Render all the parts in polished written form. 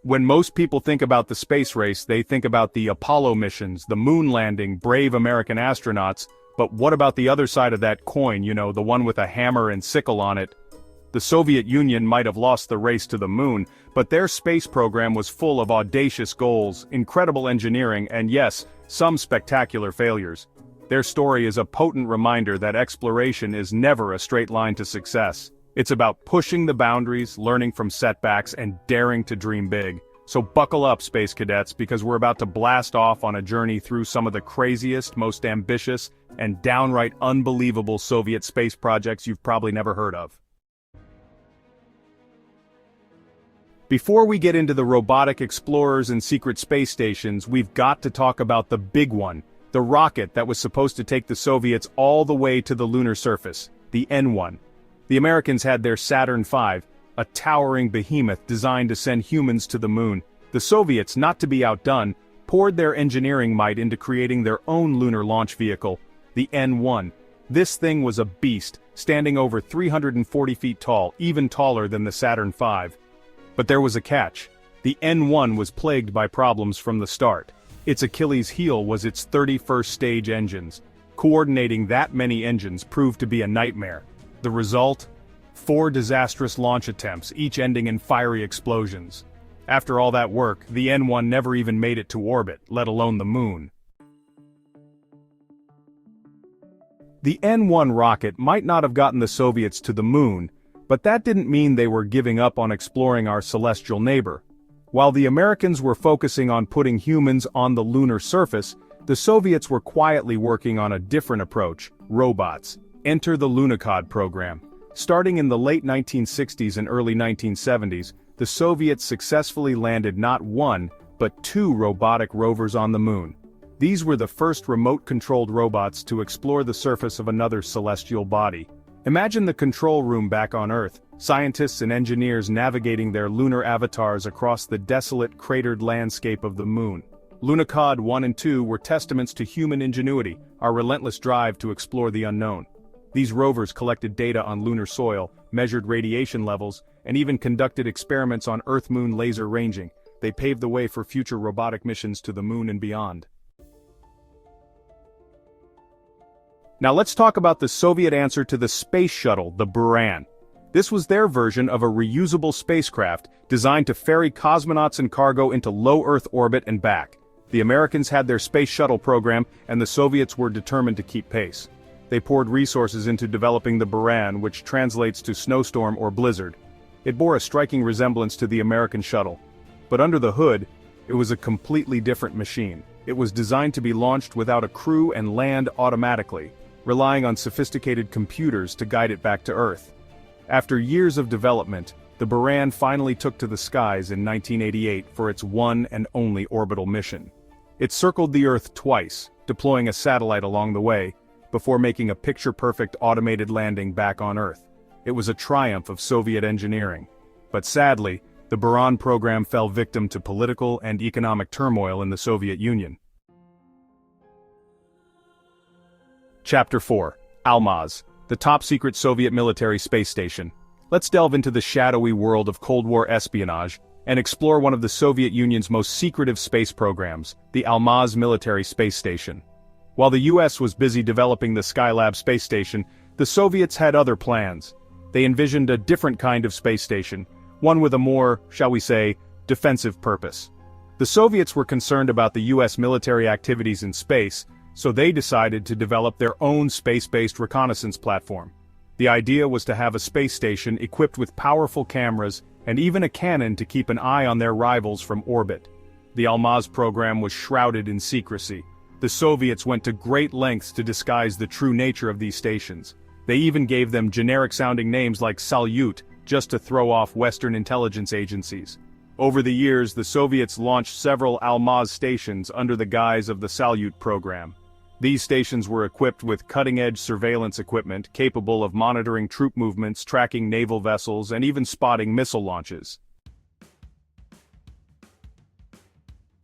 When most people think about the space race, they think about the Apollo missions, the moon landing, brave American astronauts, but what about the other side of that coin, the one with a hammer and sickle on it? The Soviet Union might have lost the race to the moon, but their space program was full of audacious goals, incredible engineering, and yes, some spectacular failures. Their story is a potent reminder that exploration is never a straight line to success. It's about pushing the boundaries, learning from setbacks, and daring to dream big. So buckle up, space cadets, because we're about to blast off on a journey through some of the craziest, most ambitious, and downright unbelievable Soviet space projects you've probably never heard of. Before we get into the robotic explorers and secret space stations, we've got to talk about the big one, the rocket that was supposed to take the Soviets all the way to the lunar surface, the N-1. The Americans had their Saturn V, a towering behemoth designed to send humans to the moon. The Soviets, not to be outdone, poured their engineering might into creating their own lunar launch vehicle, the N-1. This thing was a beast, standing over 340 feet tall, even taller than the Saturn V. But there was a catch. The N-1 was plagued by problems from the start. Its Achilles heel was its 31st stage engines. Coordinating that many engines proved to be a nightmare. The result? 4 disastrous launch attempts, each ending in fiery explosions. After all that work, the N-1 never even made it to orbit, let alone the moon. The N-1 rocket might not have gotten the Soviets to the moon, but that didn't mean they were giving up on exploring our celestial neighbor. While the Americans were focusing on putting humans on the lunar surface, the Soviets were quietly working on a different approach: robots. Enter the Lunokhod program. Starting in the late 1960s and early 1970s, the Soviets successfully landed not 1, but 2 robotic rovers on the moon. These were the first remote-controlled robots to explore the surface of another celestial body. Imagine the control room back on Earth, scientists and engineers navigating their lunar avatars across the desolate, cratered landscape of the moon. Lunokhod 1 and 2 were testaments to human ingenuity, our relentless drive to explore the unknown. These rovers collected data on lunar soil, measured radiation levels, and even conducted experiments on Earth-Moon laser ranging. They paved the way for future robotic missions to the moon and beyond. Now let's talk about the Soviet answer to the space shuttle, the Buran. This was their version of a reusable spacecraft designed to ferry cosmonauts and cargo into low Earth orbit and back. The Americans had their space shuttle program, and the Soviets were determined to keep pace. They poured resources into developing the Buran, which translates to snowstorm or blizzard. It bore a striking resemblance to the American shuttle. But under the hood, it was a completely different machine. It was designed to be launched without a crew and land automatically, relying on sophisticated computers to guide it back to Earth. After years of development, the Buran finally took to the skies in 1988 for its one and only orbital mission. It circled the Earth twice, deploying a satellite along the way, before making a picture-perfect automated landing back on Earth. It was a triumph of Soviet engineering. But sadly, the Buran program fell victim to political and economic turmoil in the Soviet Union. Chapter 4. Almaz, the top-secret Soviet military space station. Let's delve into the shadowy world of Cold War espionage and explore one of the Soviet Union's most secretive space programs, the Almaz military space station. While the US was busy developing the Skylab space station, the Soviets had other plans. They envisioned a different kind of space station, one with a more, shall we say, defensive purpose. The Soviets were concerned about the US military activities in space, so they decided to develop their own space-based reconnaissance platform. The idea was to have a space station equipped with powerful cameras and even a cannon to keep an eye on their rivals from orbit. The Almaz program was shrouded in secrecy. The Soviets went to great lengths to disguise the true nature of these stations. They even gave them generic-sounding names like Salyut, just to throw off Western intelligence agencies. Over the years, the Soviets launched several Almaz stations under the guise of the Salyut program. These stations were equipped with cutting-edge surveillance equipment capable of monitoring troop movements, tracking naval vessels, and even spotting missile launches.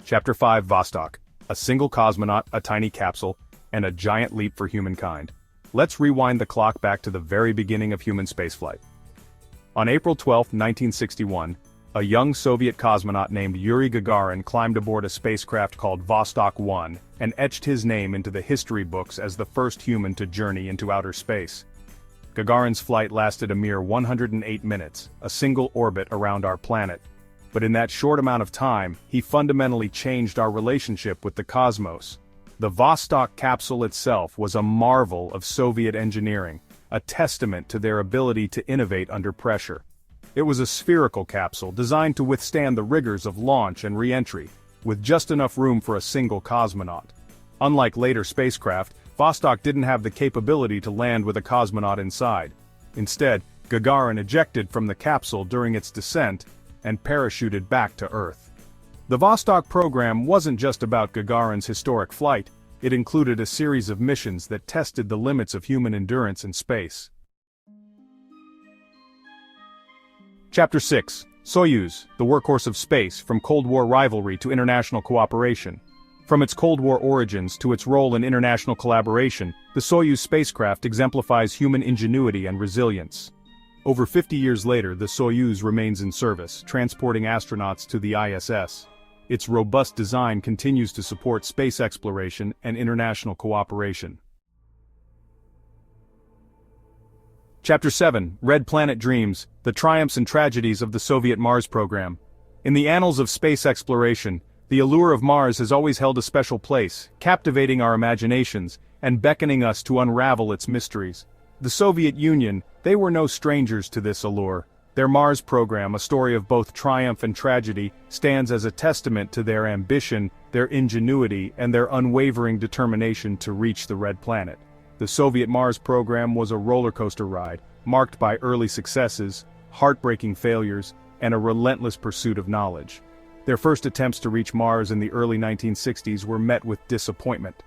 Chapter 5. Vostok. A single cosmonaut, a tiny capsule, and a giant leap for humankind. Let's rewind the clock back to the very beginning of human spaceflight. On April 12, 1961, a young Soviet cosmonaut named Yuri Gagarin climbed aboard a spacecraft called Vostok 1 and etched his name into the history books as the first human to journey into outer space. Gagarin's flight lasted a mere 108 minutes, a single orbit around our planet. But in that short amount of time, he fundamentally changed our relationship with the cosmos. The Vostok capsule itself was a marvel of Soviet engineering, a testament to their ability to innovate under pressure. It was a spherical capsule designed to withstand the rigors of launch and re-entry, with just enough room for a single cosmonaut. Unlike later spacecraft, Vostok didn't have the capability to land with a cosmonaut inside. Instead, Gagarin ejected from the capsule during its descent and parachuted back to Earth. The Vostok program wasn't just about Gagarin's historic flight, it included a series of missions that tested the limits of human endurance in space. Chapter 6. Soyuz, the workhorse of space, from Cold War rivalry to international cooperation. From its Cold War origins to its role in international collaboration, the Soyuz spacecraft exemplifies human ingenuity and resilience. Over 50 years later, the Soyuz remains in service, transporting astronauts to the ISS. Its robust design continues to support space exploration and international cooperation. Chapter 7. Red Planet Dreams, the triumphs and tragedies of the Soviet Mars program. In the annals of space exploration, the allure of Mars has always held a special place, captivating our imaginations and beckoning us to unravel its mysteries. The Soviet Union, they were no strangers to this allure. Their Mars program, a story of both triumph and tragedy, stands as a testament to their ambition, their ingenuity, and their unwavering determination to reach the Red Planet. The Soviet Mars program was a roller coaster ride, marked by early successes, heartbreaking failures, and a relentless pursuit of knowledge. Their first attempts to reach Mars in the early 1960s were met with disappointment.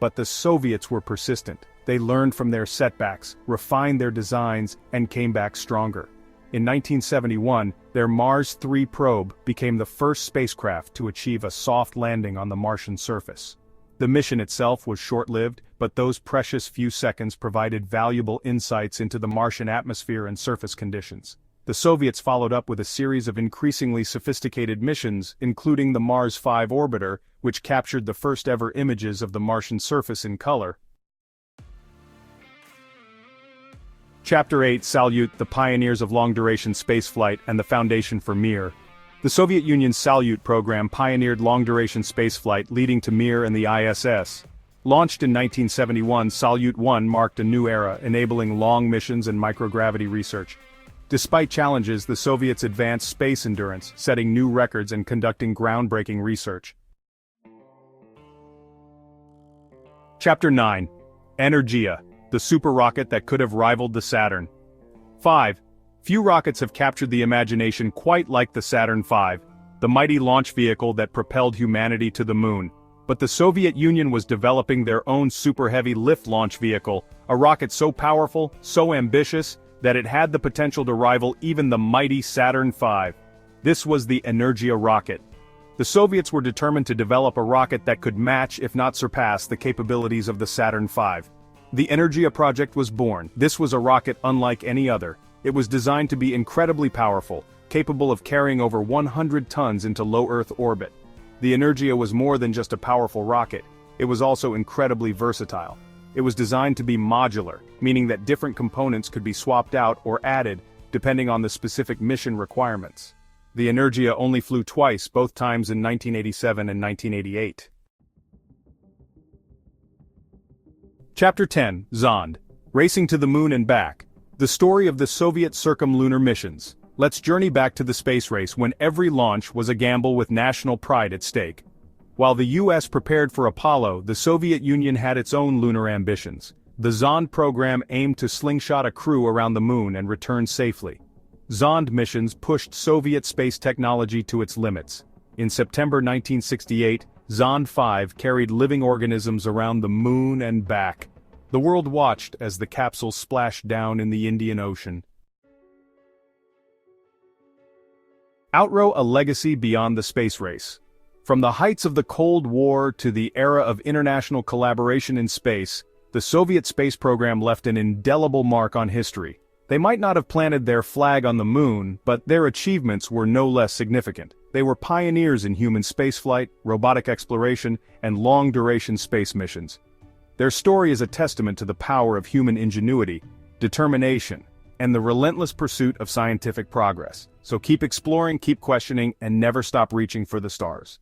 But the Soviets were persistent. They learned from their setbacks, refined their designs, and came back stronger. In 1971, their Mars 3 probe became the first spacecraft to achieve a soft landing on the Martian surface. The mission itself was short-lived, but those precious few seconds provided valuable insights into the Martian atmosphere and surface conditions. The Soviets followed up with a series of increasingly sophisticated missions, including the Mars 5 orbiter, which captured the first-ever images of the Martian surface in color. Chapter 8. Salyut, the pioneers of long-duration spaceflight and the foundation for Mir. The Soviet Union's Salyut program pioneered long-duration spaceflight, leading to Mir and the ISS. Launched in 1971, Salyut 1 marked a new era, enabling long missions and microgravity research. Despite challenges, the Soviets advanced space endurance, setting new records and conducting groundbreaking research. Chapter 9. Energia, the super rocket that could have rivaled the Saturn. 5. Few rockets have captured the imagination quite like the Saturn V, the mighty launch vehicle that propelled humanity to the moon. But the Soviet Union was developing their own super-heavy lift launch vehicle, a rocket so powerful, so ambitious, that it had the potential to rival even the mighty Saturn V. This was the Energia rocket. The Soviets were determined to develop a rocket that could match, if not surpass, the capabilities of the Saturn V. The Energia project was born. This was a rocket unlike any other. It was designed to be incredibly powerful, capable of carrying over 100 tons into low Earth orbit. The Energia was more than just a powerful rocket. It was also incredibly versatile. It was designed to be modular, meaning that different components could be swapped out or added, depending on the specific mission requirements. The Energia only flew twice, both times in 1987 and 1988. Chapter 10. Zond, Racing to the Moon and Back. The story of the Soviet circumlunar missions. Let's journey back to the space race when every launch was a gamble with national pride at stake. While the US prepared for Apollo, the Soviet Union had its own lunar ambitions. The Zond program aimed to slingshot a crew around the moon and return safely. Zond missions pushed Soviet space technology to its limits. In September 1968, Zond 5 carried living organisms around the moon and back. The world watched as the capsule splashed down in the Indian Ocean. Outro, a legacy beyond the space race. From the heights of the Cold War to the era of international collaboration in space, the Soviet space program left an indelible mark on history. They might not have planted their flag on the moon, but their achievements were no less significant. They were pioneers in human spaceflight, robotic exploration, and long-duration space missions. Their story is a testament to the power of human ingenuity, determination, and the relentless pursuit of scientific progress. So keep exploring, keep questioning, and never stop reaching for the stars.